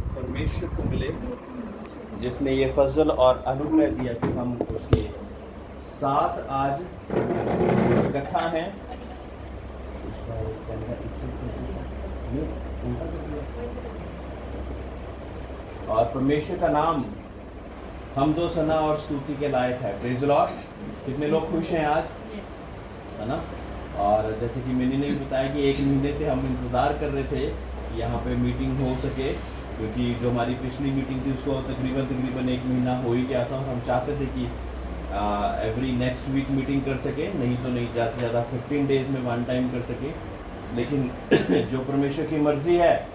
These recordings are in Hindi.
परमेश्वर को मिले जिसने ये फजल और अनुग्रह दिया कि हम उसके साथ आज इकट्ठा हैं। और परमेश्वर का नाम हमदो सना और स्तुति के लायक है। Praise the Lord. कितने लोग खुश हैं आज, है ना? और जैसे कि मैंने नहीं बताया कि 1 महीने से हम इंतज़ार कर रहे थे कि यहाँ पे मीटिंग हो सके, क्योंकि जो हमारी पिछली मीटिंग थी उसको तकरीबन 1 महीना हो ही गया था। और हम चाहते थे कि एवरी नेक्स्ट वीक मीटिंग कर सके, नहीं तो नहीं, ज़्यादा से ज़्यादा 15 डेज़ में 1 टाइम कर सके। लेकिन जो परमेश्वर की मर्ज़ी है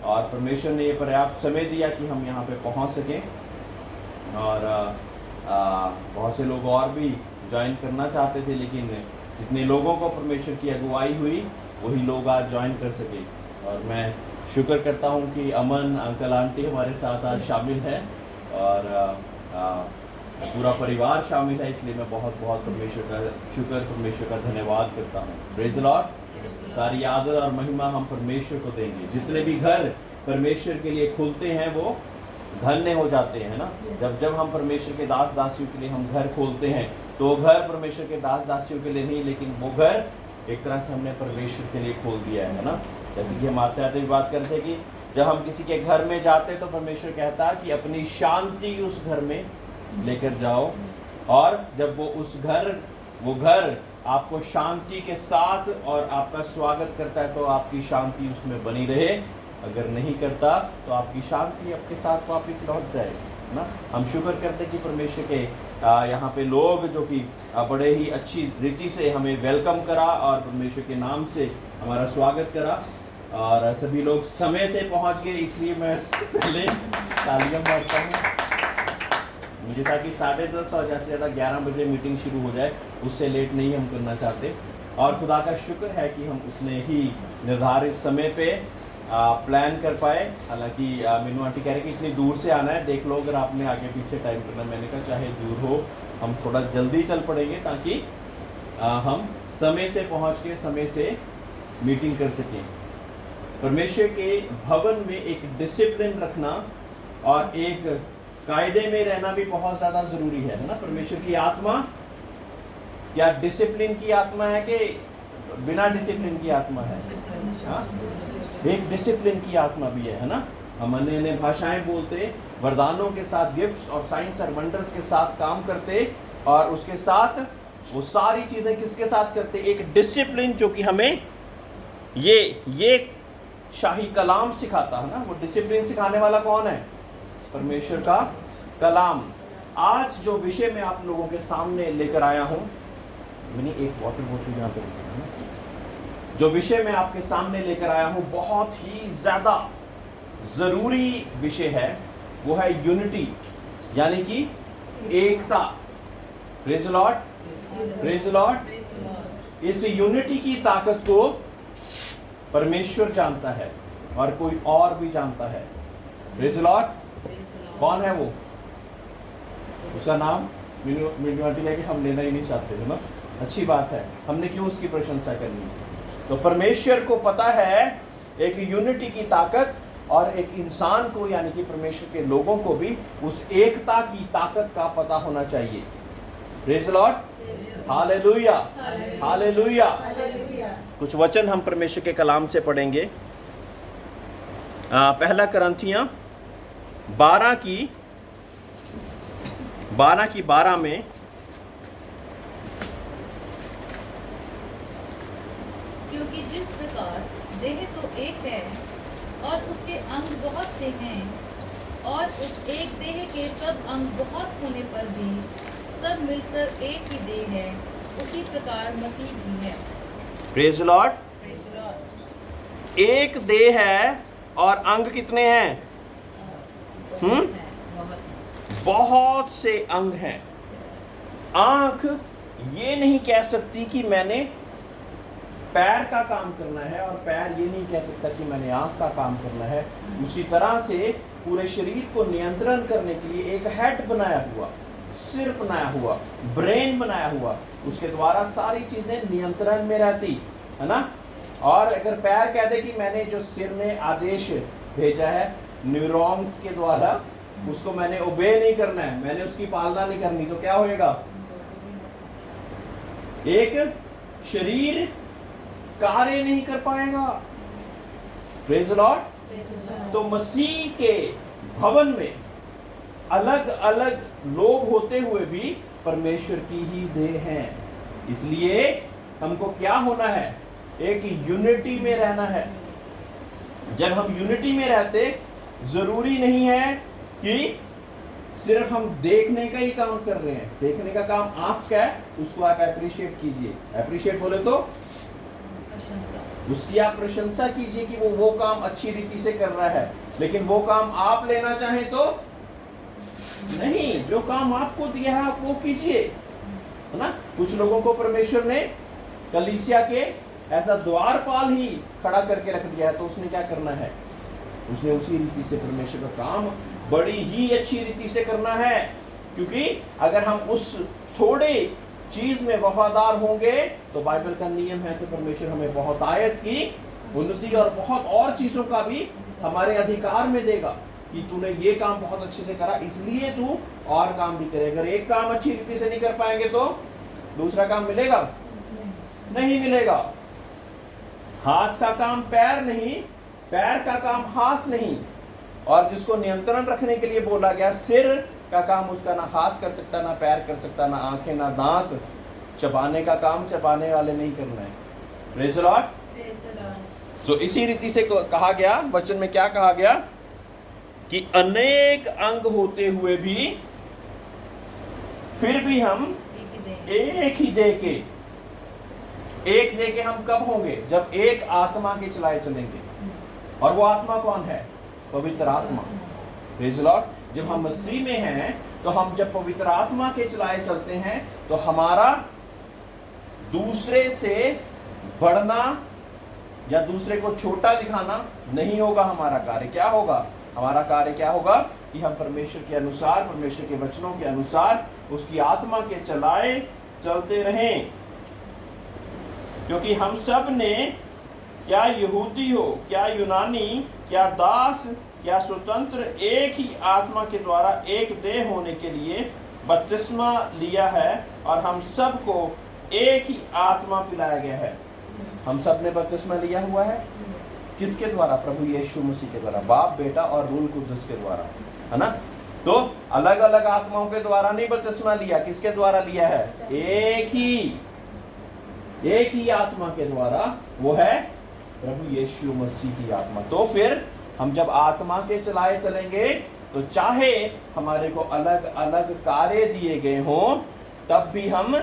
और परमेश्वर ने ये पर्याप्त समय दिया कि हम यहाँ पे पहुँच सकें। और बहुत से लोग और भी ज्वाइन करना चाहते थे, लेकिन जितने लोगों को परमेश्वर की अगुवाई हुई वही लोग आज ज्वाइन कर सके। और मैं शुक्र करता हूँ कि अमन अंकल आंटी हमारे साथ आज शामिल है और पूरा परिवार शामिल है, इसलिए मैं बहुत बहुत परमेश्वर का धन्यवाद करता हूँ। Praise the Lord. सारी आदर और महिमा हम परमेश्वर को देंगे। जितने भी घर परमेश्वर के लिए खुलते हैं वो धन्य हो जाते हैं ना। जब हम परमेश्वर के दास दासियों के लिए हम घर खोलते हैं तो वो घर परमेश्वर के दास दासियों के लिए नहीं, लेकिन वो घर एक तरह से हमने परमेश्वर के लिए खोल दिया है ना। जैसे कि हम आते आते भी बात करते हैं कि जब हम किसी के घर में जाते तो परमेश्वर कहता है कि अपनी शांति उस घर में लेकर जाओ। और जब वो घर आपको शांति के साथ और आपका स्वागत करता है तो आपकी शांति उसमें बनी रहे। अगर नहीं करता तो आपकी शांति आपके साथ वापस लौट जाए ना। हम शुक्र करते हैं कि परमेश्वर के यहाँ पे लोग जो कि बड़े ही अच्छी रीति से हमें वेलकम करा और परमेश्वर के नाम से हमारा स्वागत करा। और सभी लोग समय से पहुँच गए, इसलिए मैं पहले तालियां मारता हूँ। मुझे था कि 10:30 और ज़्यादा से ज़्यादा 11 बजे मीटिंग शुरू हो जाए, उससे लेट नहीं हम करना चाहते। और खुदा का शुक्र है कि हम उतने ही निर्धारित समय पे प्लान कर पाए। हालांकि मीनू आंटी कह रहे कि इतनी दूर से आना है, देख लो अगर आपने आगे पीछे टाइम करना। मैंने कहा चाहे दूर हो हम थोड़ा जल्दी चल पड़ेंगे ताकि हम समय से पहुंच के समय से मीटिंग कर सकें। परमेश्वर के भवन में एक डिसिप्लिन रखना और एक कायदे में रहना भी बहुत ज़्यादा ज़रूरी है ना। परमेश्वर की आत्मा या डिसिप्लिन की आत्मा है कि बिना डिसिप्लिन की आत्मा है? एक डिसिप्लिन की आत्मा भी है ना। हम अन्य भाषाएं बोलते, वरदानों के साथ, गिफ्ट्स और साइंस और वंडर्स के साथ काम करते, और उसके साथ वो सारी चीज़ें किसके साथ करते? एक डिसिप्लिन जो कि हमें ये शाही कलाम सिखाता है ना। वो डिसिप्लिन सिखाने वाला कौन है? परमेश्वर का कलाम। आज जो विषय मैं आप लोगों के सामने लेकर आया हूँ, मैंने एक वाटर बोतल यहाँ पे रखी है ना। जो विषय मैं आपके सामने लेकर आया हूँ बहुत ही ज़्यादा ज़रूरी विषय है, वो है यूनिटी, यानी कि एकता। Praise the Lord, praise the Lord. इस यूनिटी की ताकत को परमेश्वर जानता है और कोई और भी जानता है। Praise the Lord. कौन है वो? उसका नाम मीनू है कि हम लेना ही नहीं चाहते थे ना। अच्छी बात है, हमने क्यों उसकी प्रशंसा करनी है? तो परमेश्वर को पता है एक यूनिटी की ताकत, और एक इंसान को यानी कि परमेश्वर के लोगों को भी उस एकता की ताकत का पता होना चाहिए। Praise the Lord, hallelujah, hallelujah. कुछ वचन हम परमेश्वर के कलाम से पढ़ेंगे। पहला कुरिन्थियों 12 की 12 में क्योंकि जिस प्रकार देह तो एक है और उसके अंग बहुत से हैं, और उस एक देह के सब अंग बहुत होने पर भी सब मिलकर एक ही देह है, उसी प्रकार मसीह भी है। Praise the Lord. एक देह है और अंग कितने हैं? बहुत से अंग हैं। आंख ये नहीं कह सकती कि मैंने पैर का काम करना है, और पैर ये नहीं कह सकता कि मैंने आंख का काम करना है। उसी तरह से पूरे शरीर को नियंत्रण करने के लिए एक हेड बनाया हुआ, सिर बनाया हुआ, ब्रेन बनाया हुआ, उसके द्वारा सारी चीजें नियंत्रण में रहती है ना। और अगर पैर कह दे कि मैंने जो सिर ने आदेश भेजा है न्यूरॉन्स के द्वारा, उसको मैंने ओबे नहीं करना है, मैंने उसकी पालना नहीं करनी, तो क्या होएगा? एक शरीर कार्य नहीं कर पाएगा। Praise the Lord. तो मसीह के भवन में अलग अलग लोग होते हुए भी परमेश्वर की ही देह हैं। इसलिए हमको क्या होना है? एक यूनिटी में रहना है। जब हम यूनिटी में रहते, जरूरी नहीं है कि सिर्फ हम देखने का ही काम कर रहे हैं। देखने का काम आपका है, उसको आप अप्रिशिएट कीजिए। अप्रिशिएट बोले तो उसकी आप प्रशंसा कीजिए कि वो काम अच्छी रीति से कर रहा है। लेकिन वो काम आप लेना चाहें तो नहीं, जो काम आपको दिया है आप वो कीजिए, है ना। कुछ लोगों को परमेश्वर ने कलीसिया के ऐसा द्वारपाल ही खड़ा करके रख दिया है, तो उसने क्या करना है? उसने उसी रीति से परमेश्वर का काम बड़ी ही अच्छी रीति से करना है। क्योंकि अगर हम उस थोड़े चीज में वफादार होंगे तो बाइबल का नियम है कि परमेश्वर हमें बहुत आयत की उन्नति और बहुत और चीजों का भी हमारे अधिकार में देगा कि तूने ये काम बहुत अच्छे से करा, इसलिए तू और काम भी करे। अगर एक काम अच्छी रीति से नहीं कर पाएंगे तो दूसरा काम मिलेगा? नहीं मिलेगा। हाथ का काम पैर नहीं, पैर का काम हाथ नहीं। और जिसको नियंत्रण रखने के लिए बोला गया, सिर का काम उसका ना हाथ कर सकता, ना पैर कर सकता, ना आंखें, ना दांत। चबाने का काम चबाने वाले नहीं करना है। Praise the Lord. सो इसी रीति से कहा गया, वचन में क्या कहा गया कि अनेक अंग होते हुए भी फिर भी हम एक ही देह के, एक देह के हम कब होंगे? जब एक आत्मा के चलाए चलेंगे। और वो आत्मा कौन है? पवित्र आत्मा। Praise the Lord. जब हम मसीह में हैं तो हम जब पवित्र आत्मा के चलाए चलते हैं तो हमारा दूसरे से बढ़ना या दूसरे को छोटा दिखाना नहीं होगा। हमारा कार्य क्या होगा? हमारा कार्य क्या होगा कि हम परमेश्वर के अनुसार, परमेश्वर के वचनों के अनुसार, उसकी आत्मा के चलाए चलते रहें। क्योंकि हम सब ने, क्या यहूदी हो, क्या यूनानी, क्या दास, क्या स्वतंत्र, एक ही आत्मा के द्वारा एक देह होने के लिए बपतिस्मा लिया है और हम सबको एक ही आत्मा पिलाया गया है। हम सब ने बपतिस्मा लिया हुआ है। किसके द्वारा? प्रभु यीशु मसीह के द्वारा, बाप, बेटा और रूल कुदस के द्वारा, है ना। तो अलग अलग आत्माओं के द्वारा नहीं बपतिस्मा लिया। किसके द्वारा लिया है? एक ही आत्मा के द्वारा, वो है प्रभु यीशु मसीह की आत्मा। तो फिर हम जब आत्मा के चलाए चलेंगे तो चाहे हमारे को अलग अलग कार्य दिए गए हों, तब भी हम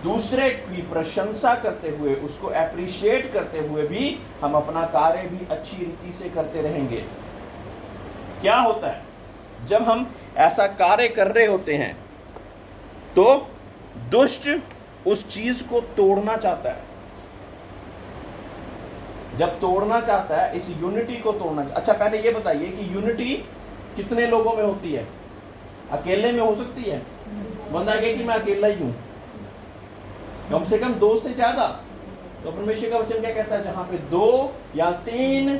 दूसरे की प्रशंसा करते हुए, उसको एप्रिशिएट करते हुए भी हम अपना कार्य भी अच्छी रीति से करते रहेंगे। क्या होता है जब हम ऐसा कार्य कर रहे होते हैं तो दुष्ट उस चीज को तोड़ना चाहता है। जब तोड़ना चाहता है, इस यूनिटी को तोड़ना। अच्छा, पहले ये बताइए कि यूनिटी कितने लोगों में होती है? अकेले में हो सकती है? बंदा कहे कि मैं अकेला ही हूं, कम से कम 2 से ज्यादा। तो परमेश्वर का वचन क्या कहता है? जहां पे 2 या 3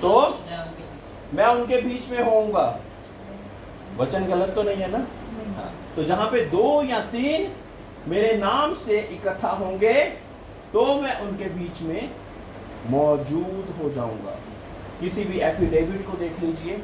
तो मैं उनके बीच में होऊंगा। वचन गलत तो नहीं है ना? हाँ। तो जहां पे 2 या 3 मेरे नाम से इकट्ठा होंगे तो मैं उनके बीच में मौजूद हो जाऊंगा। किसी भी एफिडेविट को देख लीजिए।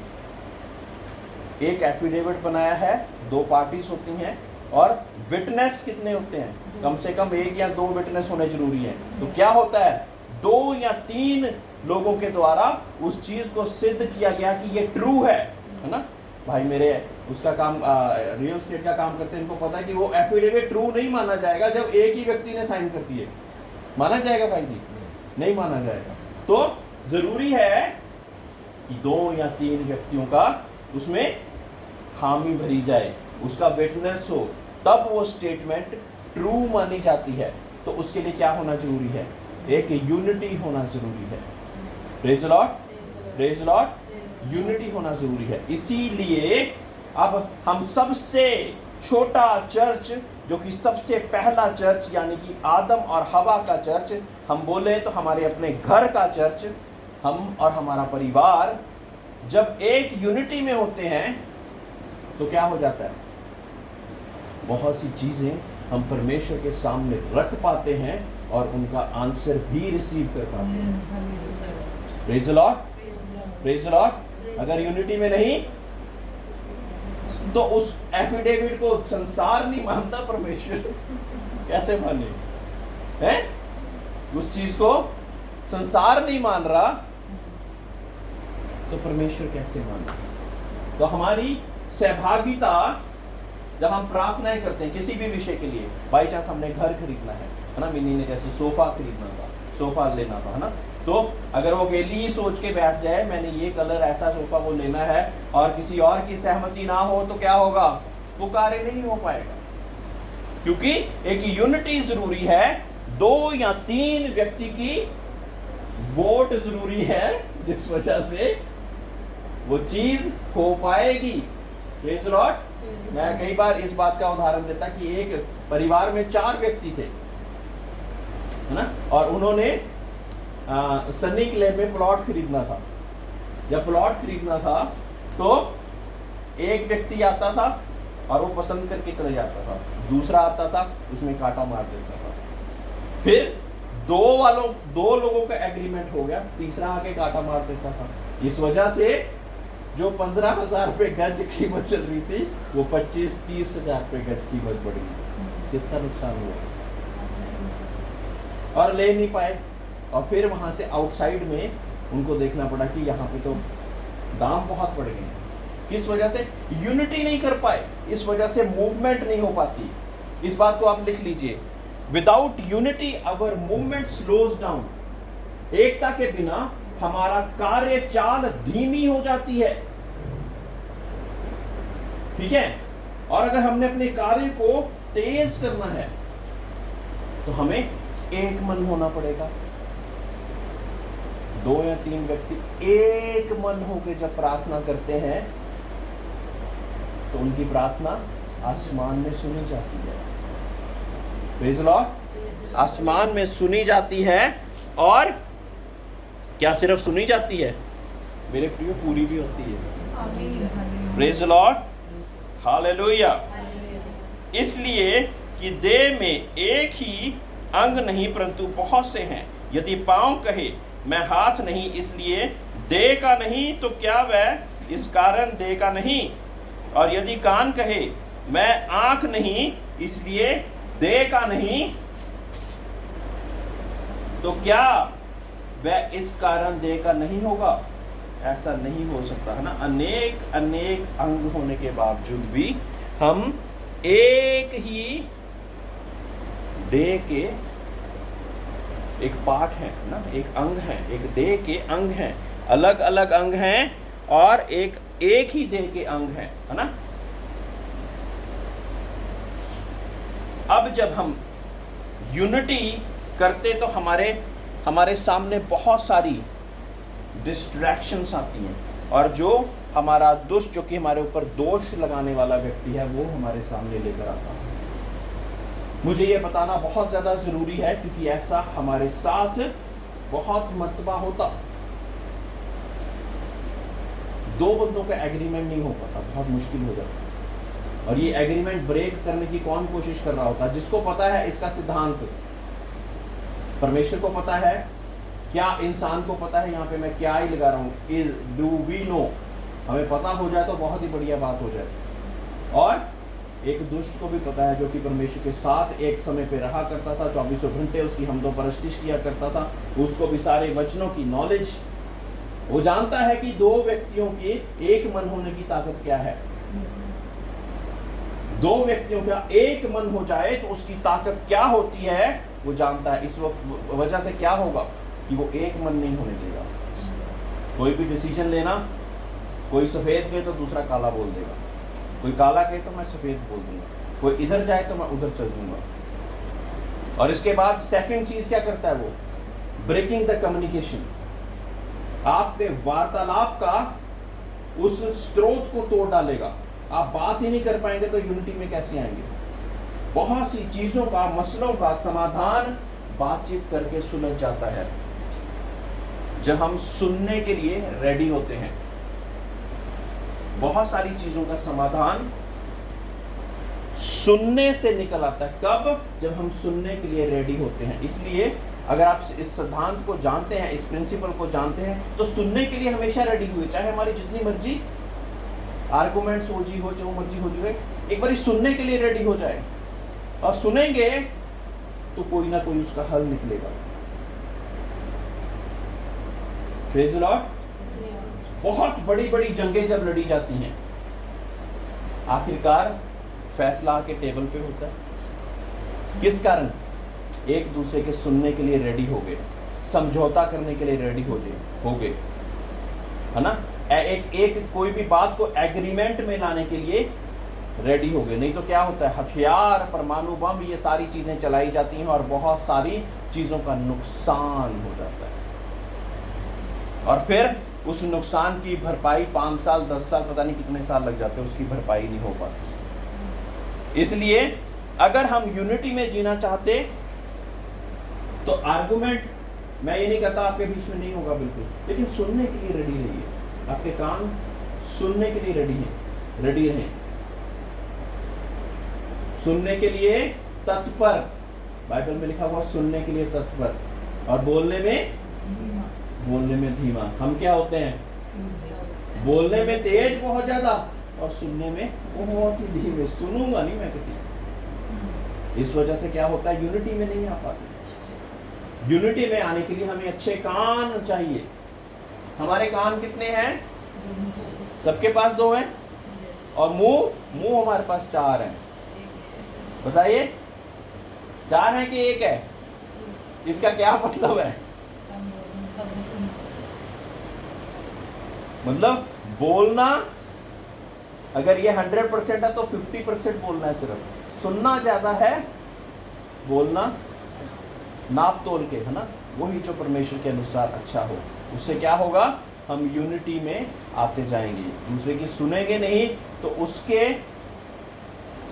एक एफिडेविट बनाया है, 2 पार्टीज होती हैं और विटनेस कितने होते हैं? कम से कम 1 या 2 विटनेस होने जरूरी है। तो क्या होता है? 2 या 3 लोगों के द्वारा उस चीज को सिद्ध किया गया कि ये ट्रू है ना। भाई मेरे उसका काम रियल एस्टेट का काम करते हैं, इनको पता है कि वो एफिडेविट ट्रू नहीं माना जाएगा जब एक ही व्यक्ति ने साइन कर दिए। माना जाएगा भाई जी? नहीं माना जाएगा। तो जरूरी है कि 2 या 3 व्यक्तियों का उसमें हामी भरी जाए, उसका विटनेस हो, तब वो स्टेटमेंट ट्रू मानी जाती है। तो उसके लिए क्या होना जरूरी है? एक यूनिटी होना जरूरी है। Praise the Lord, praise the Lord. Unity होना जरूरी है। इसीलिए अब हम सबसे छोटा चर्च जो कि सबसे पहला चर्च यानी कि आदम और हवा का चर्च, हम बोले तो हमारे अपने घर का चर्च, हम और हमारा परिवार जब एक यूनिटी में होते हैं तो क्या हो जाता है, बहुत सी चीजें हम परमेश्वर के सामने रख पाते हैं और उनका आंसर भी रिसीव कर पाते हैं। Praise the Lord, praise the Lord. अगर यूनिटी में नहीं तो उस एफिडेविट को संसार नहीं मानता, परमेश्वर कैसे माने हैं? उस चीज को संसार नहीं मान रहा तो परमेश्वर कैसे माने? तो हमारी सहभागिता जब हम प्रार्थनाएं करते हैं किसी भी विषय के लिए, बाई चांस हमने घर खरीदना है ना, मिनी ने जैसे सोफा खरीदना था, सोफा लेना था, है ना, तो अगर वो अकेली सोच के बैठ जाए मैंने ये कलर ऐसा सोफा वो लेना है और किसी और की सहमति ना हो तो क्या होगा, वो कार्य नहीं हो पाएगा। क्योंकि एक यूनिटी जरूरी है, 2 या 3 व्यक्ति की वोट जरूरी है, जिस वजह से वो चीज हो पाएगी। Praise the Lord. मैं कई बार इस बात का उदाहरण देता कि एक परिवार में 4 व्यक्ति थे, है ना, और उन्होंने सन्नी क्ले में प्लॉट खरीदना था। जब प्लॉट खरीदना था तो एक व्यक्ति आता था और वो पसंद करके चले जाता था, दूसरा आता था उसमें कांटा मार देता था, फिर 2 लोगों का एग्रीमेंट हो गया, तीसरा आके कांटा मार देता था। इस वजह से जो 15,000 रुपये गज कीमत चल रही थी वो 25-30 हजार रुपये गज कीमत बढ़ गई। किसका नुकसान हुआ? और ले नहीं पाए, और फिर वहां से आउटसाइड में उनको देखना पड़ा कि यहाँ पे तो दाम बहुत बढ़ गए हैं। किस वजह से? यूनिटी नहीं कर पाए, इस वजह से मूवमेंट नहीं हो पाती। इस बात को आप लिख लीजिए, without unity our movement slows down. एकता के बिना हमारा कार्य चाल धीमी हो जाती है, ठीक है। और अगर हमने अपने कार्य को तेज करना है तो हमें एक मन होना पड़ेगा। 2 या 3 व्यक्ति एक मन होकर जब प्रार्थना करते हैं तो उनकी प्रार्थना आसमान में सुनी जाती है। Praise the Lord. आसमान में सुनी जाती है, और क्या सिर्फ सुनी जाती है मेरे प्रियो, पूरी भी होती है। Praise the Lord, hallelujah. इसलिए कि देह में एक ही अंग नहीं परंतु बहुत से हैं। यदि पांव कहे मैं हाथ नहीं इसलिए देह का नहीं तो क्या वह इस कारण देह का नहीं? और यदि कान कहे मैं आंख नहीं इसलिए देह का नहीं तो क्या वह इस कारण देह का नहीं होगा? ऐसा नहीं हो सकता, है ना। अनेक अनेक अंग होने के बावजूद भी हम एक ही देह के एक पार्ट है ना, एक अंग है, एक देह के अंग हैं, अलग अलग अंग हैं और एक ही देह के अंग हैं, है ना। अब जब हम यूनिटी करते तो हमारे सामने बहुत सारी डिस्ट्रैक्शंस आती हैं, और जो हमारा दुष्ट, जो कि हमारे ऊपर दोष लगाने वाला व्यक्ति है, वो हमारे सामने लेकर आता है। मुझे ये बताना बहुत ज़्यादा ज़रूरी है क्योंकि ऐसा हमारे साथ बहुत मर्तबा होता। 2 बंदों का एग्रीमेंट नहीं हो पाता, बहुत मुश्किल हो जाता, और ये एग्रीमेंट ब्रेक करने की कौन कोशिश कर रहा होता? जिसको पता है इसका सिद्धांत, परमेश्वर को पता है, क्या इंसान को पता है यहाँ पे मैं क्या ही लगा रहा हूँ, डू वी नो, हमें पता हो जाए तो बहुत ही बढ़िया बात हो जाए। और एक दुष्ट को भी पता है, जो कि परमेश्वर के साथ एक समय पे रहा करता था, 24 घंटे उसकी हमदो परस्तिश किया करता था, उसको भी सारे वचनों की नॉलेज, वो जानता है कि 2 व्यक्तियों के एक मन होने की ताकत क्या है। 2 व्यक्तियों का एक मन हो जाए तो उसकी ताकत क्या होती है वो जानता है। इस वजह से क्या होगा कि वो एक मन नहीं होने देगा। कोई भी डिसीजन लेना, कोई सफेद कहे तो दूसरा काला बोल देगा, कोई काला कहे तो मैं सफेद बोल दूंगा, कोई इधर जाए तो मैं उधर चल दूंगा। और इसके बाद सेकंड चीज क्या करता है वो, ब्रेकिंग द कम्युनिकेशन, आपके वार्तालाप का उस स्रोत को तोड़ डालेगा। आप बात ही नहीं कर पाएंगे तो यूनिटी में कैसे आएंगे? बहुत सी चीजों का, मसलों का समाधान बातचीत करके सुलझ जाता है, जब हम सुनने के लिए रेडी होते हैं। बहुत सारी चीजों का समाधान सुनने से निकल आता है। कब? जब हम सुनने के लिए रेडी होते हैं। इसलिए अगर आप इस सिद्धांत को जानते हैं, इस प्रिंसिपल को जानते हैं, तो सुनने के लिए हमेशा रेडी हुए, चाहे हमारी जितनी मर्जी आर्गुमेंट्स हो जी हो, जो मर्जी हो जाए, एक बार सुनने के लिए रेडी हो जाए और सुनेंगे तो कोई ना कोई उसका हल निकलेगा। Praise the Lord. बहुत बड़ी बड़ी जंगें जब लड़ी जाती हैं, आखिरकार फैसला आके टेबल पे होता है। किस कारण? एक दूसरे के सुनने के लिए रेडी हो गए, समझौता करने के लिए रेडी हो गए, है ना? एक कोई भी बात को एग्रीमेंट में लाने के लिए रेडी हो गए। नहीं तो क्या होता है, हथियार, परमाणु बम, ये सारी चीजें चलाई जाती हैं और बहुत सारी चीजों का नुकसान हो जाता है। और फिर उस नुकसान की भरपाई 5 साल 10 साल पता नहीं कितने साल लग जाते हैं, उसकी भरपाई नहीं हो पाती। इसलिए अगर हम यूनिटी में जीना चाहते तो आर्गुमेंट, मैं ये नहीं कहता आपके बीच में नहीं होगा बिल्कुल, लेकिन सुनने के लिए रेडी रहिए। आपके कान सुनने के लिए रेडी रहें, सुनने के लिए तत्पर। बाइबल में लिखा हुआ सुनने के लिए तत्पर और बोलने में धीमा। हम क्या होते हैं? बोलने में तेज बहुत ज्यादा और सुनने में बहुत ही धीमे। सुनूंगा नहीं मैं किसी। इस वजह से क्या होता है, यूनिटी में नहीं आ पाते। यूनिटी में आने के लिए हमें अच्छे कान चाहिए। हमारे कान कितने हैं? सबके पास 2 हैं और मुंह हमारे पास 4 हैं। बताइए, 4 हैं कि 1 है? इसका क्या मतलब है? मतलब बोलना अगर ये 100% है तो 50% बोलना है सिर्फ। सुनना ज्यादा है, बोलना नाप तोल के, है ना? वही जो परमेश्वर के अनुसार अच्छा हो। उससे क्या होगा? हम यूनिटी में आते जाएंगे। दूसरे की सुनेंगे नहीं तो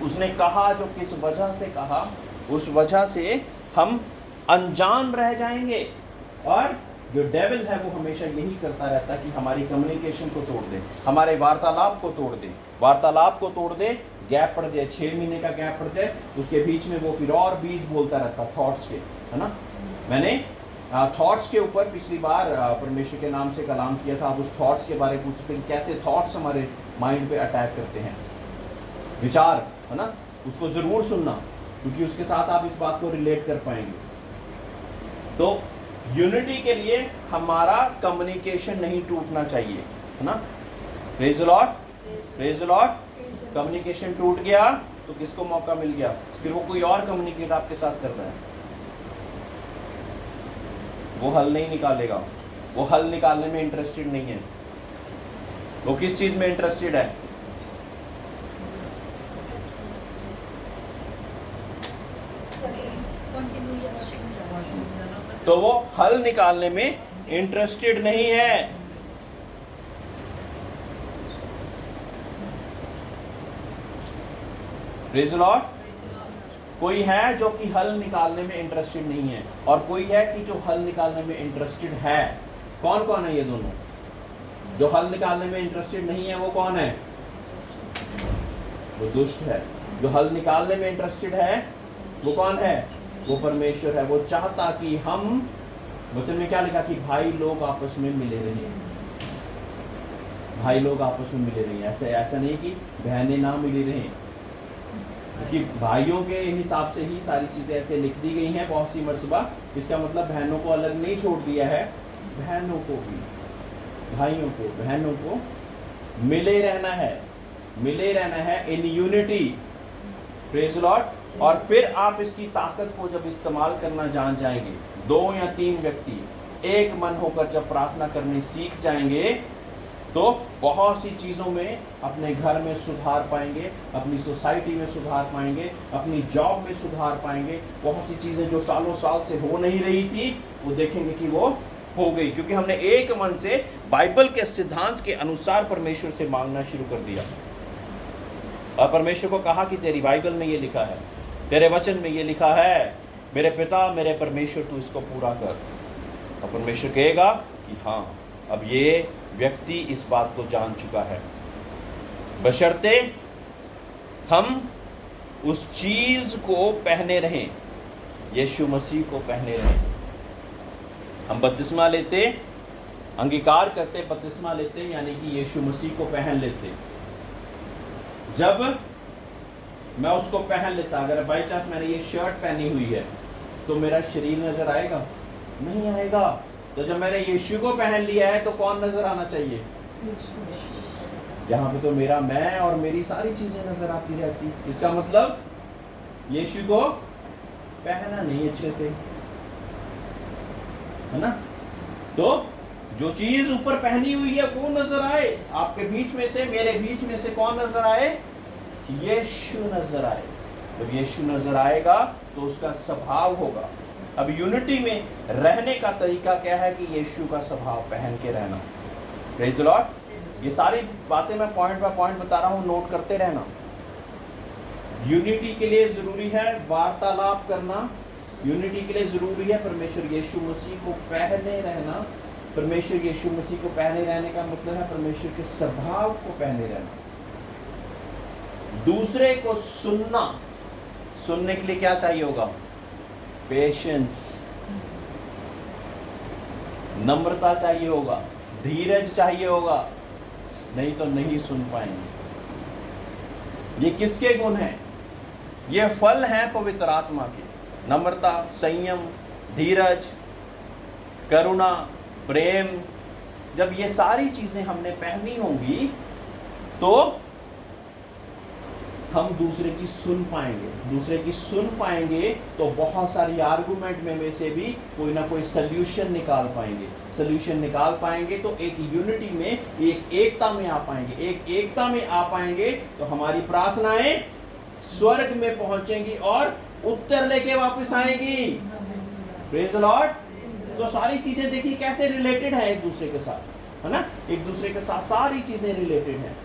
उसने कहा जो किस वजह से कहा, उस वजह से हम अनजान रह जाएंगे। और जो डेविल है वो हमेशा यही करता रहता है कि हमारी कम्युनिकेशन को तोड़ दे, हमारे वार्तालाप को तोड़ दे, गैप पड़ जाए, 6 महीने का गैप पड़ जाए, उसके बीच में वो फिर और बीज बोलता रहता, थॉट्स के, है ना? मैंने थॉट्स के ऊपर पिछली बार परमेश्वर के नाम से कलाम किया था। आप उस थॉट्स के बारे में पूछ सकते हैं, कैसे थॉट्स हमारे माइंड पे अटैक करते हैं, विचार, है ना? उसको जरूर सुनना, क्योंकि उसके साथ आप इस बात को रिलेट कर पाएंगे। तो यूनिटी के लिए हमारा कम्युनिकेशन नहीं टूटना चाहिए, है ना? Praise the Lord, praise the Lord. Communication टूट गया तो किसको मौका मिल गया? फिर वो कोई और कम्युनिकेट आपके साथ कर रहा है, वो हल नहीं निकालेगा। वो हल निकालने में इंटरेस्टेड नहीं है। वो किस चीज में इंटरेस्टेड है? तो वो हल निकालने में इंटरेस्टेड नहीं है। Praise the Lord. कोई है जो कि हल निकालने में इंटरेस्टेड नहीं है और कोई है कि जो हल निकालने में इंटरेस्टेड है। कौन कौन है ये दोनों? जो हल निकालने में इंटरेस्टेड नहीं है वो कौन है? वो दुष्ट है। जो हल निकालने में इंटरेस्टेड है वो कौन है? वो परमेश्वर है। वो चाहता कि हम, वचन में क्या लिखा कि भाई लोग आपस में मिले रहिए, भाई लोग आपस में मिले रहिए। ऐसा नहीं कि बहनें ना मिली रहें, क्योंकि भाइयों के हिसाब से ही सारी चीजें ऐसे लिख दी गई हैं बहुत सी मर्तबा। इसका मतलब बहनों को अलग नहीं छोड़ दिया है, बहनों को भी, भाइयों को, बहनों को मिले रहना है इन यूनिटी। Praise the Lord. और फिर आप इसकी ताकत को जब इस्तेमाल करना जान जाएंगे, 2 या 3 व्यक्ति एक मन होकर जब प्रार्थना करनी सीख जाएंगे तो बहुत सी चीज़ों में अपने घर में सुधार पाएंगे, अपनी सोसाइटी में सुधार पाएंगे, अपनी जॉब में सुधार पाएंगे। बहुत सी चीज़ें जो सालों साल से हो नहीं रही थी वो देखेंगे कि वो हो गई, क्योंकि हमने एक मन से बाइबल के सिद्धांत के अनुसार परमेश्वर से मांगना शुरू कर दिया। और परमेश्वर को कहा कि तेरी बाइबल में ये लिखा है, तेरे वचन में ये लिखा है, मेरे पिता मेरे परमेश्वर तू इसको पूरा कर। और परमेश्वर कहेगा कि हाँ, अब ये व्यक्ति इस बात को जान चुका है, बशर्ते हम उस चीज को पहने रहें, यीशु मसीह को पहने रहें। हम बपतिस्मा लेते, अंगीकार करते, बपतिस्मा लेते, यानी कि यीशु मसीह को पहन लेते। जब मैं उसको पहन लेता, अगर बाई चांस मैंने ये शर्ट पहनी हुई है तो मेरा शरीर नजर आएगा? नहीं आएगा। तो जब मैंने यीशु को पहन लिया है तो कौन नजर आना चाहिए? यहाँ पे तो मेरा मैं और मेरी सारी चीजें नजर आती रहती। इसका मतलब यीशु को पहना नहीं अच्छे से, है ना? तो जो चीज ऊपर पहनी हुई है वो नजर आए। आपके बीच में से, मेरे बीच में से कौन नजर आए? यीशु नजर आए। जब यीशु नजर आएगा तो उसका स्वभाव होगा। अब यूनिटी में रहने का तरीका क्या है कि यीशु का स्वभाव पहन के रहना। Praise the Lord. ये सारी बातें मैं पॉइंट बाय पॉइंट बता रहा हूँ, नोट करते रहना। यूनिटी के लिए जरूरी है वार्तालाप करना, यूनिटी के लिए जरूरी है परमेश्वर यीशु मसीह को पहने रहना। परमेश्वर यीशु मसीह को पहने रहने का मतलब है परमेश्वर के स्वभाव को पहने रहना। दूसरे को सुनना, सुनने के लिए क्या चाहिए होगा? पेशेंस, नम्रता चाहिए होगा, धीरज चाहिए होगा, नहीं तो नहीं सुन पाएंगे। ये किसके गुण हैं? ये फल हैं पवित्र आत्मा के। नम्रता, संयम, धीरज, करुणा, प्रेम। जब ये सारी चीजें हमने पहनी होंगी तो हम दूसरे की सुन पाएंगे। दूसरे की सुन पाएंगे तो बहुत सारी आर्गुमेंट में से भी कोई ना कोई सल्यूशन निकाल पाएंगे। सल्यूशन निकाल पाएंगे तो एक यूनिटी में, एक एकता में आ पाएंगे। एक एकता में आ पाएंगे तो हमारी प्रार्थनाएं स्वर्ग में पहुंचेंगी और उत्तर लेके वापस आएंगी। Praise the Lord. तो सारी चीजें देखिए कैसे रिलेटेड है एक दूसरे के साथ, है ना? एक दूसरे के साथ सारी चीजें रिलेटेड हैं।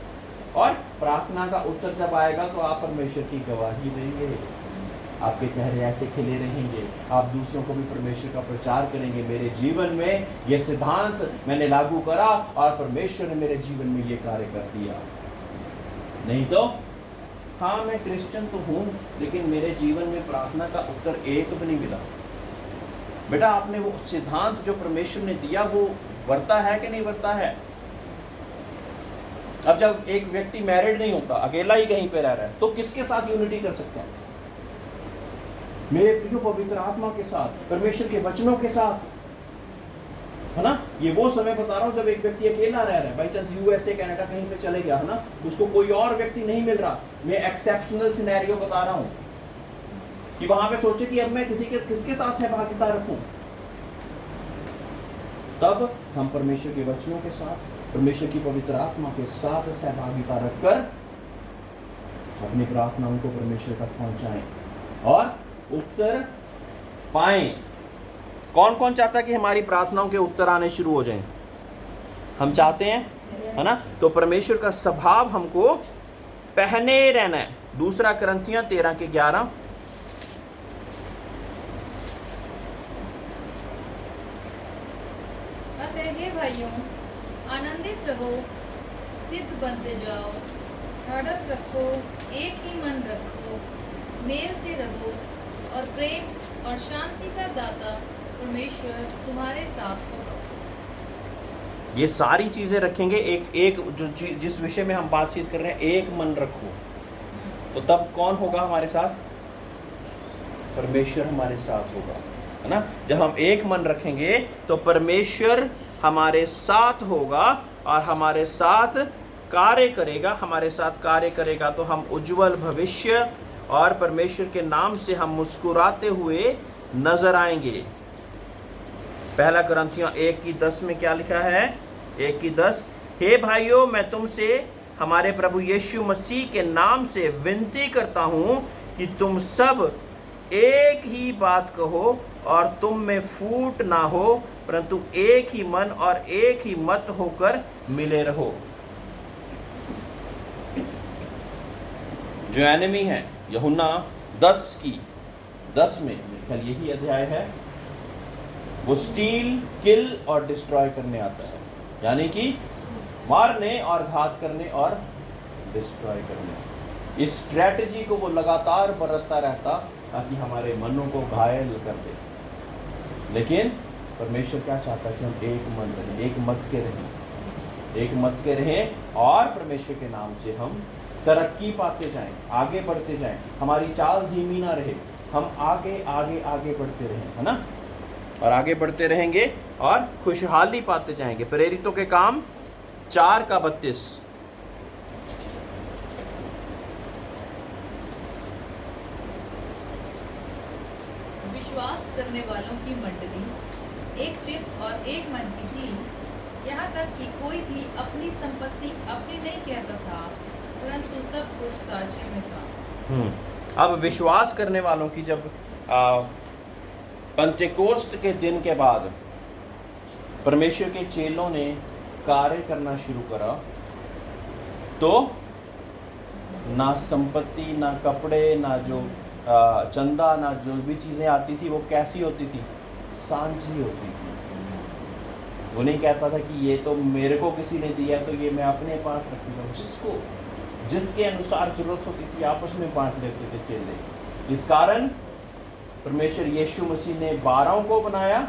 और प्रार्थना का उत्तर जब आएगा तो आप परमेश्वर की गवाही देंगे, आपके चेहरे ऐसे खिले रहेंगे, आप दूसरों को भी परमेश्वर का प्रचार करेंगे। मेरे जीवन में ये सिद्धांत मैंने लागू करा और परमेश्वर ने मेरे जीवन में ये कार्य कर दिया। नहीं तो हाँ, मैं क्रिश्चियन तो हूँ लेकिन मेरे जीवन में प्रार्थना का उत्तर एक भी नहीं मिला। बेटा, आपने वो सिद्धांत जो परमेश्वर ने दिया वो वर्ता है कि नहीं वर्ता है? अब जब एक व्यक्ति मैरिड नहीं होता, अकेला ही कहीं पे रह रहा है, तो किसके साथ यूनिटी कर सकता है? मेरे प्रिय पवित्र आत्मा के साथ, परमेश्वर के वचनों के साथ, है ना? ये वो समय बता रहा हूँ जब एक व्यक्ति अकेला रह रहा है, बाई चांस यूएसए कनाडा कहीं पे चले गया, है ना, उसको कोई और व्यक्ति नहीं मिल रहा। मैं एक्सेप्शनल सिनेरियो बता रहा हूँ कि वहां पे सोचे कि अब मैं किसके साथ सहभागिता रखूं। तब हम परमेश्वर के वचनों के साथ, परमेश्वर की पवित्र आत्मा के साथ सहभागिता रखकर अपनी प्रार्थनाओं को परमेश्वर तक पहुंचाएं और उत्तर पाएं। कौन कौन चाहता है कि हमारी प्रार्थनाओं के उत्तर आने शुरू हो जाएं? हम चाहते हैं, है ना? तो परमेश्वर का स्वभाव हमको पहने रहना है। दूसरा कुरिन्थियों 13:11। अतः हे भाइयों, आनंदित रहो, सिद्ध बनते जाओ, ढाढ़स रखो, एक ही मन रखो, मेल से रहो और प्रेम और शांति का दाता परमेश्वर तुम्हारे साथ होगा। ये सारी चीजें रखेंगे। एक जो जिस विषय में हम बातचीत कर रहे हैं, एक मन रखो, तो तब कौन होगा हमारे साथ? परमेश्वर हमारे साथ होगा, है ना? जब हम एक मन रखेंगे तो परमेश्वर हमारे साथ होगा और हमारे साथ कार्य करेगा। हमारे साथ कार्य करेगा तो हम उज्जवल भविष्य और परमेश्वर के नाम से हम मुस्कुराते हुए नजर आएंगे। पहला कुरिन्थियों 1:10 में क्या लिखा है? 1:10, हे भाइयों, मैं तुमसे हमारे प्रभु यीशु मसीह के नाम से विनती करता हूँ कि तुम सब एक ही बात कहो और तुम में फूट ना हो, परंतु एक ही मन और एक ही मत होकर मिले रहो। जो एनिमी है, यूहन्ना 10 में मेरे ख्याल यही अध्याय है, वो स्टील, किल और डिस्ट्रॉय करने आता है, यानी कि मारने और घात करने और डिस्ट्रॉय करने। इस स्ट्रैटेजी को वो लगातार बरतता रहता ताकि हमारे मनों को घायल कर दे। लेकिन परमेश्वर क्या चाहता है कि हम एक मन रहें, एक मत के रहें और परमेश्वर के नाम से हम तरक्की पाते जाएं, आगे बढ़ते जाएं, हमारी चाल धीमी ना रहे, हम आगे आगे आगे बढ़ते रहें, है ना, और आगे बढ़ते रहेंगे और खुशहाली पाते जाएंगे। प्रेरितों के काम 4:32। विश्वास करने वालों की मंडली एक चित्त और एक मन की थी, यहाँ तक कि कोई भी अपनी संपत्ति अपनी नहीं कहता था, परंतु सब कुछ साझे में था। अब विश्वास करने वालों की जब पेंटेकोस्ट के दिन के बाद परमेश्वर के चेलों ने कार्य करना शुरू करा, तो ना संपत्ति, ना कपड़े, ना जो चंदा, ना जो भी चीज़ें आती थी वो कैसी होती थी, सांझी होती थी। वो नहीं कहता था कि ये तो मेरे को किसी ने दिया तो ये मैं अपने पास रखूँगा, जिसके अनुसार जरूरत होती थी आपस में बांट लेते थे चेले। इस कारण परमेश्वर यीशु मसीह ने 12 को बनाया,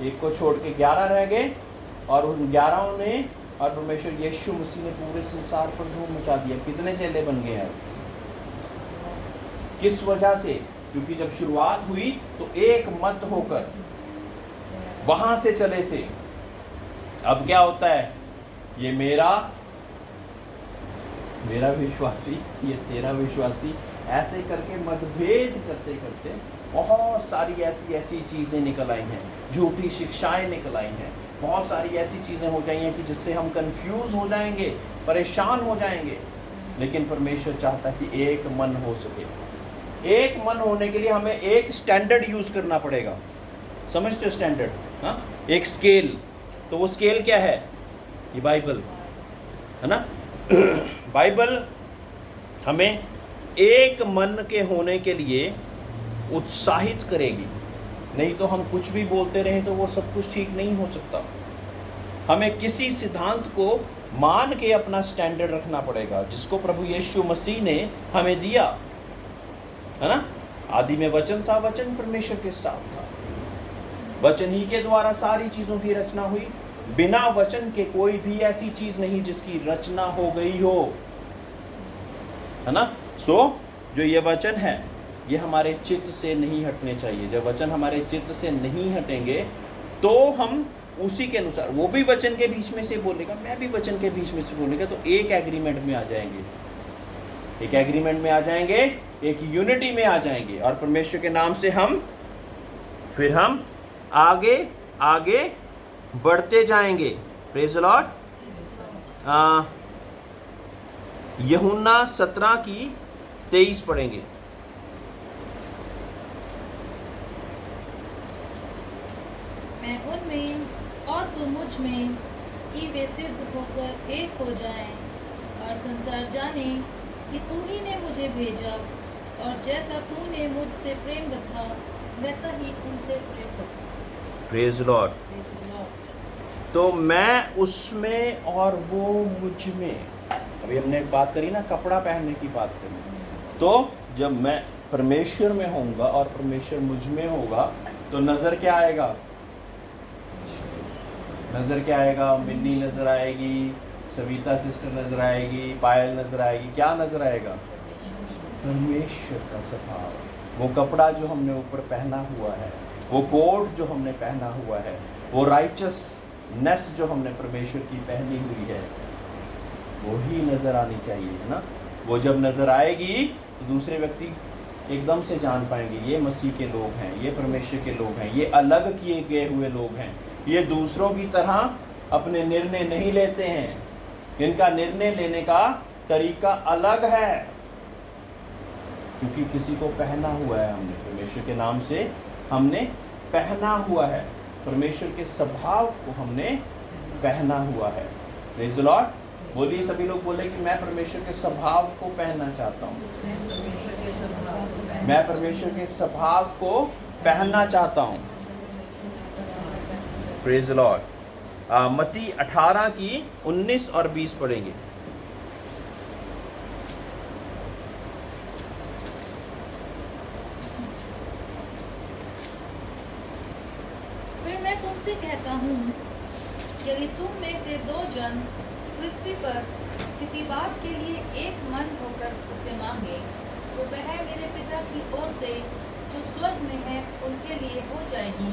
एक को छोड़ के 11 रह गए, और उन 11 ने और परमेश्वर यीशु मसीह ने पूरे संसार पर धूम मचा दिया। कितने चेले बन गए हैं? किस वजह से? क्योंकि जब शुरुआत हुई तो एक मत होकर वहां से चले थे। अब क्या होता है, ये मेरा विश्वासी, ये तेरा विश्वासी, ऐसे करके मतभेद करते करते बहुत सारी ऐसी चीजें निकल आई हैं, झूठी शिक्षाएं निकल आई हैं, बहुत सारी ऐसी चीजें हो गई हैं कि जिससे हम कंफ्यूज हो जाएंगे, परेशान हो जाएंगे। लेकिन परमेश्वर चाहता है कि एक मन हो सके। एक मन होने के लिए हमें एक स्टैंडर्ड यूज करना पड़ेगा। समझते हो स्टैंडर्ड? हाँ, एक स्केल। तो वो स्केल क्या है? ये बाइबल है ना। बाइबल हमें एक मन के होने के लिए उत्साहित करेगी। नहीं तो हम कुछ भी बोलते रहें तो वो सब कुछ ठीक नहीं हो सकता। हमें किसी सिद्धांत को मान के अपना स्टैंडर्ड रखना पड़ेगा, जिसको प्रभु यीशु मसीह ने हमें दिया, है ना। आदि में वचन था, वचन परमेश्वर के साथ था, वचन ही के द्वारा सारी चीजों की रचना हुई, बिना वचन के कोई भी ऐसी चीज नहीं जिसकी रचना हो गई हो, है ना। तो जो ये वचन है ये हमारे चित्त से नहीं हटने चाहिए। जब वचन हमारे चित्त से नहीं हटेंगे तो हम उसी के अनुसार, वो भी वचन के बीच में से बोलेगा, मैं भी वचन के बीच में से बोलेगा, तो एक एग्रीमेंट में आ जाएंगे, एक एग्रीमेंट में आ जाएंगे, एक यूनिटी में आ जाएंगे, और परमेश्वर के नाम से हम आगे आगे बढ़ते जाएंगे। Praise the Lord. यूहन्ना 17:23 पढ़ेंगे। मैं उनमें और तू मुझ में, कि वे सिद्ध होकर एक हो जाएं, और संसार जाने कि तू ही ने मुझे भेजा, और जैसा तूने मुझसे प्रेम रखा वैसा ही उनसे प्रेम रखा। Praise the Lord. तो मैं उसमें और वो मुझ में। अभी हमने एक बात करी ना, कपड़ा पहनने की बात करी। तो जब मैं परमेश्वर में होऊंगा और परमेश्वर मुझ में होगा तो नजर क्या आएगा? नजर क्या आएगा? मिन्नी नजर आएगी, सविता सिस्टर नजर आएगी, पायल नजर आएगी। क्या नजर आएगा? परमेश्वर का स्वभाव। वो कपड़ा जो हमने ऊपर पहना हुआ है, वो कोट जो हमने पहना हुआ है, वो राइचसनेस जो हमने परमेश्वर की पहनी हुई है, वो ही नजर आनी चाहिए, है ना। वो जब नजर आएगी तो दूसरे व्यक्ति एकदम से जान पाएंगे ये मसीह के लोग हैं, ये परमेश्वर के लोग हैं, ये अलग किए गए हुए लोग हैं, ये दूसरों की तरह अपने निर्णय नहीं लेते हैं, इनका निर्णय लेने का तरीका अलग है, क्योंकि किसी को पहना हुआ है हमने, परमेश्वर के नाम से हमने पहना हुआ है, परमेश्वर के स्वभाव को हमने पहना हुआ है। Praise the Lord. बोलिए, सभी लोग बोले कि मैं परमेश्वर के स्वभाव को पहनना चाहता हूँ। मैं परमेश्वर के स्वभाव को पहनना चाहता हूँ। Praise the Lord. मत्ती 18 की 19 और 20 पढ़ेंगे। फिर मैं तुमसे कहता हूँ, यदि तुम में से 2 जन पृथ्वी पर किसी बात के लिए एक मन होकर उसे मांगे, तो वह मेरे पिता की ओर से जो स्वर्ग में है उनके लिए हो जाएगी।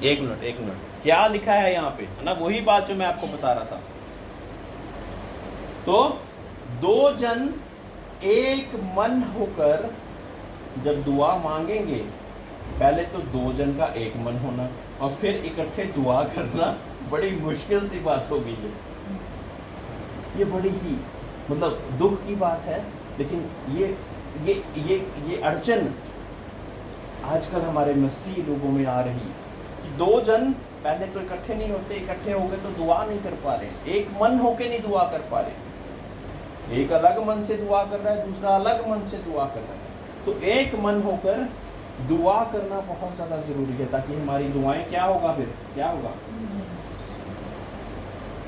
एक मिनट, क्या लिखा है यहाँ पे, है ना? वही बात जो मैं आपको बता रहा था। तो 2 जन एक मन होकर जब दुआ मांगेंगे, पहले तो 2 जन का एक मन होना और फिर इकट्ठे दुआ करना बड़ी मुश्किल सी बात होगी। ये बड़ी ही मतलब दुख की बात है, लेकिन ये अड़चन आजकल हमारे मसीही लोगों में आ रही कि 2 जन पहले तो इकट्ठे नहीं होते, इकट्ठे हो गए तो दुआ नहीं कर पा रहे, एक मन होके नहीं दुआ कर पा रहे। एक अलग मन से दुआ कर रहा है, दूसरा अलग मन से दुआ कर रहा है। तो एक मन होकर दुआ करना बहुत ज़्यादा ज़रूरी है, ताकि हमारी दुआएं क्या होगा, फिर क्या होगा।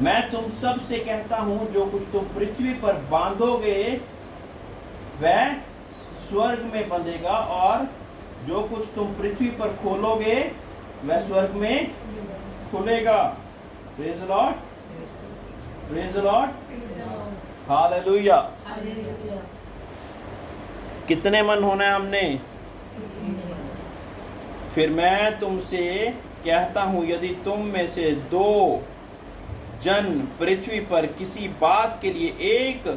मैं तुम सब से कहता हूं, जो कुछ तुम पृथ्वी पर बांधोगे वह स्वर्ग में बंधेगा, और जो कुछ तुम पृथ्वी पर खोलोगे वह स्वर्ग में खुलेगा। Praise the Lord, praise the Lord, hallelujah. कितने मन होना है हमने? फिर मैं तुमसे कहता हूं, यदि तुम में से 2 जन पृथ्वी पर किसी बात के लिए एक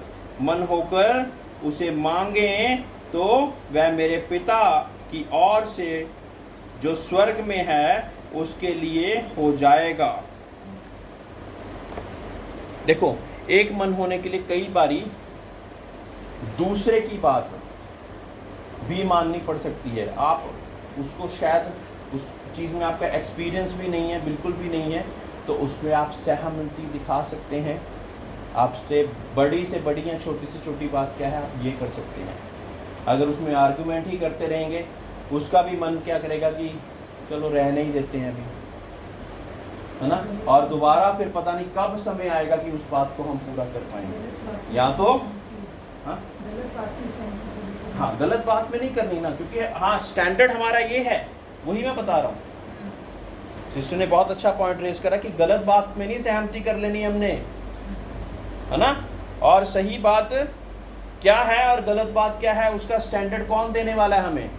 मन होकर उसे मांगे, तो वह मेरे पिता की ओर से जो स्वर्ग में है उसके लिए हो जाएगा। देखो, एक मन होने के लिए कई बारी दूसरे की बात भी माननी पड़ सकती है। आप उसको शायद उस चीज़ में आपका एक्सपीरियंस भी नहीं है, बिल्कुल भी नहीं है, तो उसमें आप सहमति दिखा सकते हैं। आपसे बड़ी से बड़ी या छोटी से छोटी बात क्या है, आप ये कर सकते हैं। अगर उसमें आर्गुमेंट ही करते रहेंगे, उसका भी मन क्या करेगा कि चलो रहने ही देते हैं अभी, है ना? और दोबारा फिर पता नहीं कब समय आएगा कि उस बात को हम पूरा कर पाएंगे। या तो गलत बात में नहीं करनी ना, क्योंकि स्टैंडर्ड हमारा ये है, वही मैं बता रहा हूँ। सिस्टर ने बहुत अच्छा पॉइंट रेज करा कि गलत बात में नहीं सहमति कर लेनी हमने, है ना? और सही बात क्या है और गलत बात क्या है, उसका स्टैंडर्ड कौन देने वाला है हमें?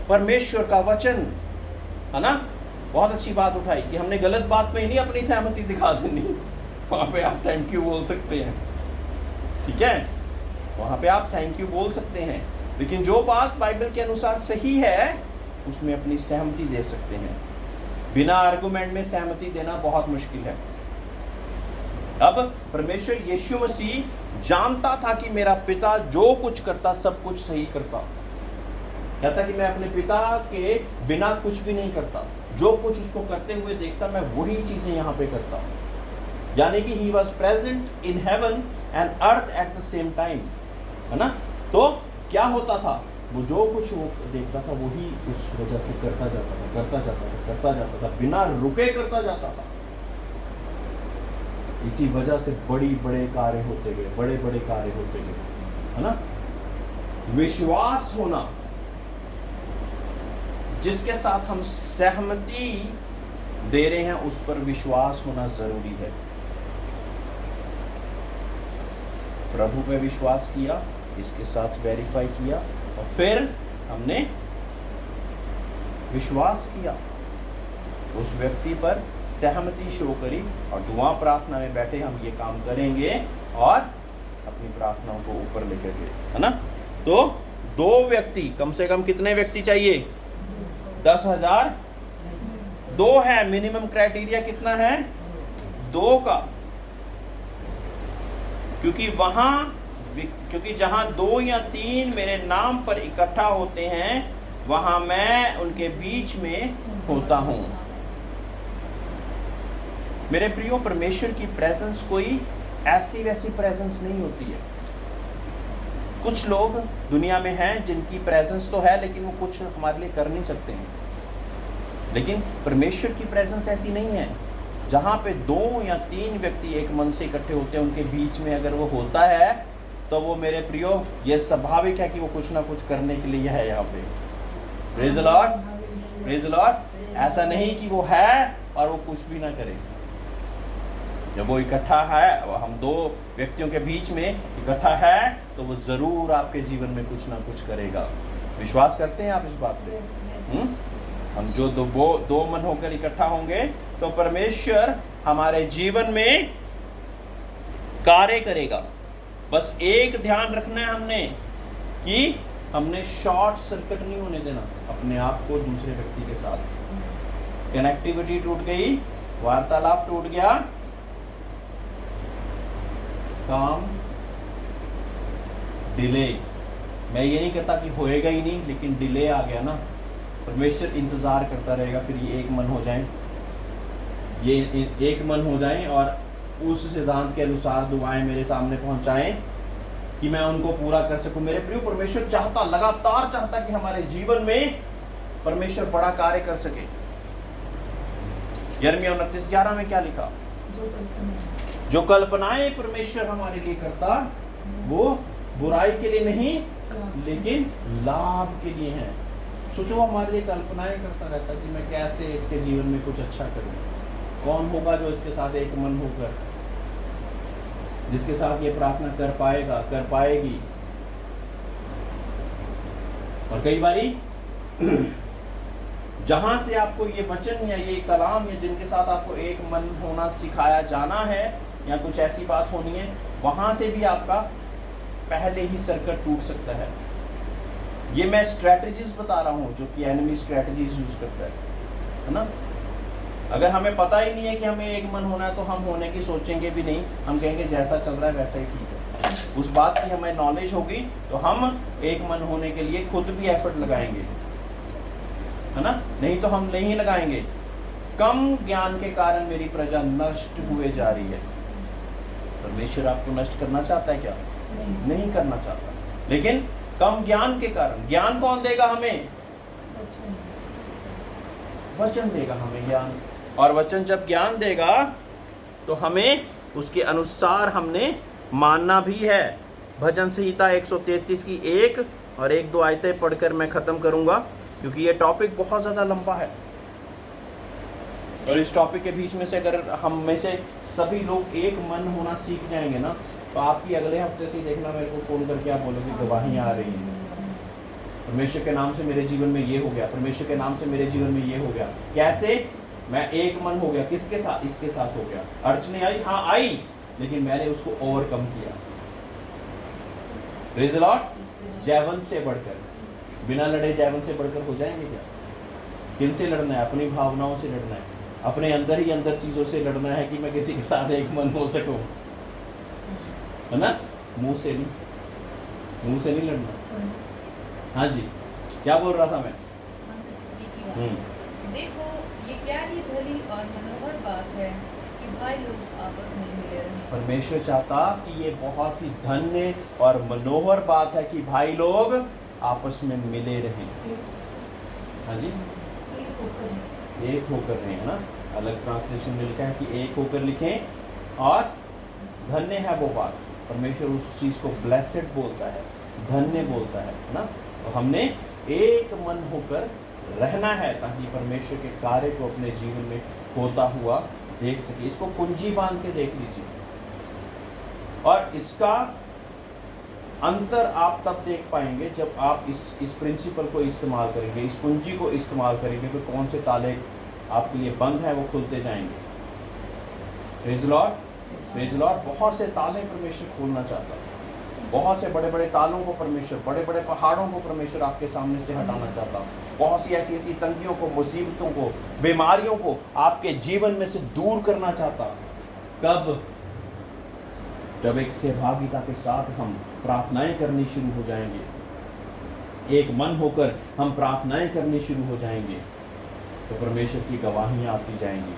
परमेश्वर का वचन, है ना? बहुत अच्छी बात उठाई कि हमने गलत बात में ही नहीं अपनी सहमति दिखा देनी। वहाँ पे आप थैंक यू बोल सकते हैं, ठीक है? वहाँ पे आप थैंक यू बोल सकते हैं, लेकिन जो बात बाइबल के अनुसार सही है उसमें अपनी सहमति दे सकते हैं। बिना आर्गुमेंट में सहमति देना बहुत मुश्किल है। अब परमेश्वर यीशु मसीह जानता था कि मेरा पिता जो कुछ करता सब कुछ सही करता। कहता कि मैं अपने पिता के बिना कुछ भी नहीं करता, जो कुछ उसको करते हुए देखता मैं वही चीजें यहाँ पे करता। यानी कि he was present in heaven and earth at the same time, है ना? तो क्या होता था, वो जो कुछ वो देखता था वही उस वजह से करता जाता था, बिना रुके करता जाता था। इसी वजह से बड़े बड़े कार्य होते गए, है ना? विश्वास होना, जिसके साथ हम सहमति दे रहे हैं उस पर विश्वास होना जरूरी है। प्रभु पे विश्वास किया, इसके साथ वेरीफाई किया और फिर हमने विश्वास किया, उस व्यक्ति पर सहमति शो करी और दुआ प्रार्थना में बैठे हम ये काम करेंगे और अपनी प्रार्थनाओं को ऊपर लेकर गए, है ना? तो 2 व्यक्ति, कम से कम कितने व्यक्ति चाहिए? 10,000। 2 है मिनिमम क्राइटेरिया, कितना है? 2 का। क्योंकि जहां 2 या 3 मेरे नाम पर इकट्ठा होते हैं वहां मैं उनके बीच में होता हूं। मेरे प्रियो, परमेश्वर की प्रेजेंस कोई ऐसी वैसी प्रेजेंस नहीं होती है। कुछ लोग दुनिया में हैं जिनकी प्रेजेंस तो है लेकिन वो कुछ हमारे लिए कर नहीं सकते हैं, लेकिन परमेश्वर की प्रेजेंस ऐसी नहीं है। जहाँ पे 2 या 3 व्यक्ति एक मन से इकट्ठे होते हैं, उनके बीच में अगर वो होता है तो वो मेरे प्रियो ये स्वाभाविक है कि वो कुछ ना कुछ करने के लिए है यहाँ पे। Praise the Lord, praise the Lord. ऐसा नहीं कि वो है और वो कुछ भी ना करे। जब वो इकट्ठा है, हम 2 व्यक्तियों के बीच में इकट्ठा है तो वो ज़रूर आपके जीवन में कुछ ना कुछ करेगा। विश्वास करते हैं आप इस बात पे? हम जो दो मन होकर इकट्ठा होंगे तो परमेश्वर हमारे जीवन में कार्य करेगा। बस एक ध्यान रखना है हमने कि हमने शॉर्ट सर्किट नहीं होने देना अपने आप को दूसरे व्यक्ति के साथ। कनेक्टिविटी टूट गई, वार्तालाप टूट गया, काम डिले। मैं ये नहीं कहता कि होएगा ही नहीं, लेकिन डिले आ गया ना। परमेश्वर इंतज़ार करता रहेगा फिर ये एक मन हो जाएं, ये एक मन हो जाएं और उस सिद्धांत के अनुसार दुआएं मेरे सामने पहुंचाएं कि मैं उनको पूरा कर सकूं। मेरे प्रिय, परमेश्वर चाहता, लगातार चाहता कि हमारे जीवन में परमेश्वर बड़ा कार्य कर सके। यिर्मयाह 29:11 में क्या लिखा? जो कल्पनाएं परमेश्वर हमारे लिए करता वो बुराई के लिए नहीं लेकिन लाभ के लिए हैं। सोचो, हमारे लिए कल्पनाएं करता रहता कि मैं कैसे इसके जीवन में कुछ अच्छा करूं। कौन होगा जो इसके साथ एक मन होकर, जिसके साथ ये प्रार्थना कर पाएगा, कर पाएगी? और कई बारी जहां से आपको ये वचन या ये कलाम या जिनके साथ आपको एक मन होना सिखाया जाना है या कुछ ऐसी बात होनी है, वहां से भी आपका पहले ही सर्किट टूट सकता है। ये मैं स्ट्रेटजीज बता रहा हूं जो कि एनिमी स्ट्रेटजीज यूज करता है ना। अगर हमें पता ही नहीं है कि हमें एक मन होना है तो हम होने की सोचेंगे भी नहीं। हम कहेंगे जैसा चल रहा है वैसा ही ठीक है। उस बात की हमें नॉलेज होगी तो हम एक मन होने के लिए खुद भी एफर्ट लगाएंगे, है ना। नहीं तो हम नहीं लगाएंगे। कम ज्ञान के कारण मेरी प्रजा नष्ट हुए जा रही है। परमेश्वर आपको नष्ट करना चाहता है क्या? नहीं करना चाहता, लेकिन कम ज्ञान के कारण। ज्ञान कौन देगा हमें? वचन देगा हमें ज्ञान। और वचन जब ज्ञान देगा तो हमें उसके अनुसार हमने मानना भी है। भजन संहिता 133 की 1 और 1-2 आयतें पढ़कर मैं ख़त्म करूंगा, क्योंकि ये टॉपिक बहुत ज़्यादा लंबा है। और इस टॉपिक के बीच में से अगर हम में से सभी लोग एक मन होना सीख जाएंगे ना, तो आपकी अगले हफ्ते से ही देखना मेरे को फ़ोन करके आप बोलोगे गवाहियाँ आ रही हैं, परमेश्वर के नाम से मेरे जीवन में ये हो गया, परमेश्वर के नाम से मेरे जीवन में ये हो गया। कैसे? मैं एक मन हो गया। किसके साथ? इसके साथ हो गया। अड़चने आई, हाँ आई, लेकिन मैंने उसको ओवरकम किया। Praise the Lord. जयवंत से बढ़कर, बिना लड़े जयवंत से बढ़कर हो जाएंगे क्या? किन से लड़ना है? अपनी भावनाओं से लड़ना है, अपने अंदर ही अंदर चीज़ों से लड़ना है कि मैं किसी के साथ एक मन हो सकूं, है ना। मुंह से नहीं लड़ना। हाँ जी, क्या बोल रहा था मैं? देखो, ये क्या ही भली और मनोहर बात है कि भाई लोग आपस में मिले रहें। परमेश्वर चाहता कि ये बहुत ही धन्य और मनोहर बात है कि भाई लोग आपस में मिले रहें। हाँ जी, एक होकर रहें, है ना। अलग ट्रांसलेशन में लिखा है कि एक होकर लिखें, और धन्य है वो बात। परमेश्वर उस चीज़ को ब्लेसेड बोलता है, धन्य बोलता है ना। तो हमने एक मन होकर रहना है ताकि परमेश्वर के कार्य को अपने जीवन में होता हुआ देख सके। इसको कुंजी बांध के देख लीजिए, और इसका अंतर आप तब देख पाएंगे जब आप इस प्रिंसिपल को इस्तेमाल करेंगे, इस कुंजी को इस्तेमाल करेंगे, तो कौन से ताले आपके लिए बंद है वो खुलते जाएंगे। Praise Lord, praise Lord. बहुत से ताले परमेश्वर खोलना चाहता है, बहुत से बड़े बड़े तालों को परमेश्वर, बड़े बड़े पहाड़ों को परमेश्वर आपके सामने से हटाना चाहता है। बहुत सी ऐसी तंगियों को, मुसीबतों को, बीमारियों को आपके जीवन में से दूर करना चाहता। कब? जब एक सहभागिता के साथ हम प्रार्थनाएं करनी शुरू हो जाएंगे, एक मन होकर हम प्रार्थनाएं करनी शुरू हो जाएंगे, तो परमेश्वर की गवाहियां आती जाएंगी।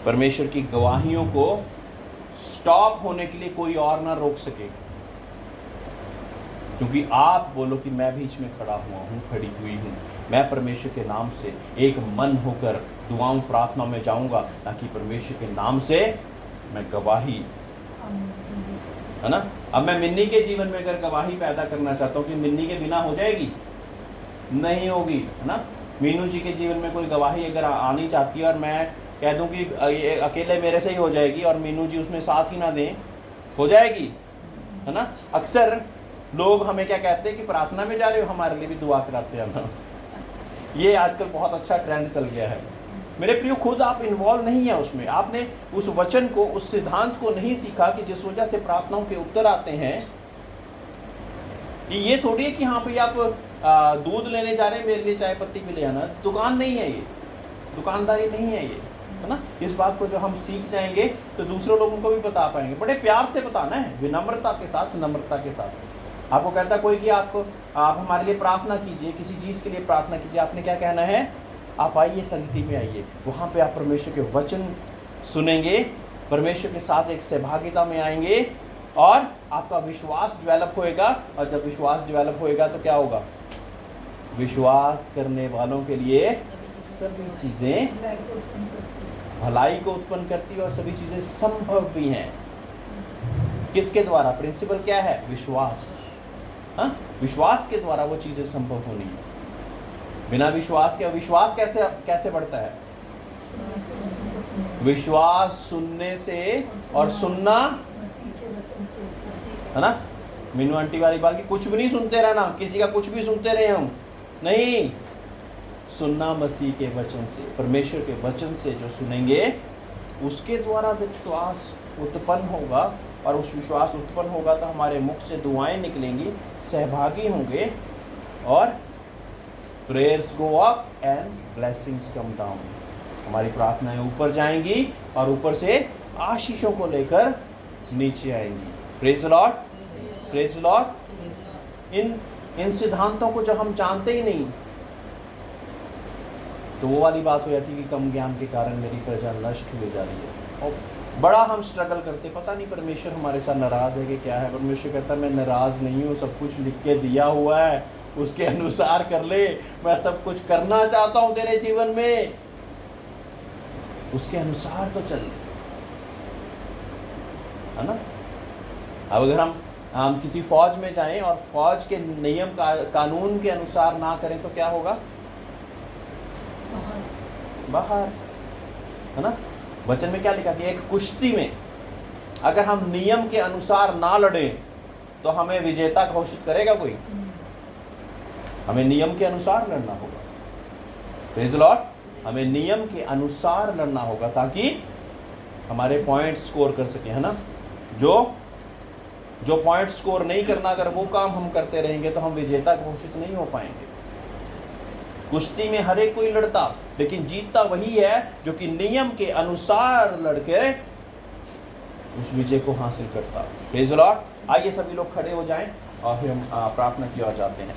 परमेश्वर की गवाहियों को स्टॉप होने के लिए कोई और ना रोक सके, क्योंकि आप बोलो कि मैं बीच में खड़ा हुआ हूँ, खड़ी हुई हूँ। मैं परमेश्वर के नाम से एक मन होकर दुआओं प्रार्थना में जाऊंगा, ताकि परमेश्वर के नाम से मैं गवाही, है ना। अब मैं मिन्नी के जीवन में अगर गवाही पैदा करना चाहता हूँ कि मिन्नी के बिना हो जाएगी, नहीं होगी, है ना। मीनू जी के जीवन में कोई गवाही अगर आनी चाहती है और मैं कह दूं कि ये अकेले मेरे से ही हो जाएगी और मीनू जी उसमें साथ ही ना दें, हो जाएगी, है ना। अक्सर लोग हमें क्या कहते हैं कि प्रार्थना में जा रहे हो, हमारे लिए भी दुआ कराते हैं ना। ये आजकल बहुत अच्छा ट्रेंड चल गया है। मेरे प्रियो, खुद आप इन्वॉल्व नहीं है उसमें, आपने उस वचन को, उस सिद्धांत को नहीं सीखा कि जिस वजह से प्रार्थनाओं के उत्तर आते हैं। ये थोड़ी है कि हाँ भाई आप दूध लेने जा रहे हैं, मेरे लिए चाय पत्ती भी ले आना। दुकान नहीं है ये, दुकानदारी नहीं है ये, है ना। इस बात को जो हम सीख जाएंगे तो दूसरे लोगों को भी बता पाएंगे। बड़े प्यार से बताना है, विनम्रता के साथ, नम्रता के साथ। आपको कहता कोई कि आप हमारे लिए प्रार्थना कीजिए, किसी चीज़ के लिए प्रार्थना कीजिए, आपने क्या कहना है? आप आइए, संगति में आइए, वहाँ पे आप परमेश्वर के वचन सुनेंगे, परमेश्वर के साथ एक सहभागिता में आएंगे और आपका विश्वास डेवलप होएगा। और जब विश्वास डेवलप होएगा तो क्या होगा? विश्वास करने वालों के लिए सभी चीज़ें भलाई को उत्पन्न करती है और सभी चीज़ें संभव भी हैं। किसके द्वारा? प्रिंसिपल क्या है? विश्वास। हाँ, विश्वास के द्वारा वो चीज़ें संभव होनी है। बिना विश्वास के, विश्वास कैसे बढ़ता है? विश्वास सुनने से और सुनना, है ना। मीनू आंटी वाली बात की कुछ भी नहीं सुनते रहना, किसी का कुछ भी सुनते रहे हम नहीं, सुनना मसीह के वचन से, परमेश्वर के वचन से जो सुनेंगे उसके द्वारा विश्वास उत्पन्न होगा। और उस विश्वास उत्पन्न होगा तो हमारे मुख से दुआएं निकलेंगी, सहभागी होंगे और prayers go up and blessings come down. हमारी प्रार्थनाएं ऊपर जाएंगी और ऊपर से आशीषों को लेकर नीचे आएंगी। Praise the Lord, praise the Lord. इन सिद्धांतों को जब हम जानते ही नहीं तो वो वाली बात हो जाती है कि कम ज्ञान के कारण मेरी प्रजा नष्ट हुई जा रही है। और बड़ा हम स्ट्रगल करते, पता नहीं परमेश्वर हमारे साथ नाराज़ है कि क्या है। परमेश्वर कहता है मैं नाराज़ नहीं हूँ, सब कुछ लिख के दिया हुआ है, उसके अनुसार कर ले। मैं सब कुछ करना चाहता हूँ तेरे जीवन में, उसके अनुसार तो चल, है ना। अब अगर हम किसी फौज में जाएं और फौज के नियम कानून के अनुसार ना करें तो क्या होगा? बाहर, है ना। वचन में क्या लिखा कि एक कुश्ती में अगर हम नियम के अनुसार ना लड़ें तो हमें विजेता घोषित करेगा कोई? हमें नियम के अनुसार लड़ना होगा। Praise the Lord. हमें नियम के अनुसार लड़ना होगा ताकि हमारे पॉइंट स्कोर कर सके, है ना। जो पॉइंट स्कोर नहीं करना, अगर वो काम हम करते रहेंगे तो हम विजेता घोषित नहीं हो पाएंगे। कुश्ती में हर एक कोई लड़ता, लेकिन जीतता वही है जो कि नियम के अनुसार लड़के उस विजय को हासिल करता। Praise the Lord. आइए सभी लोग खड़े हो जाएं और फिर हम प्रार्थना की ओर जाते हैं।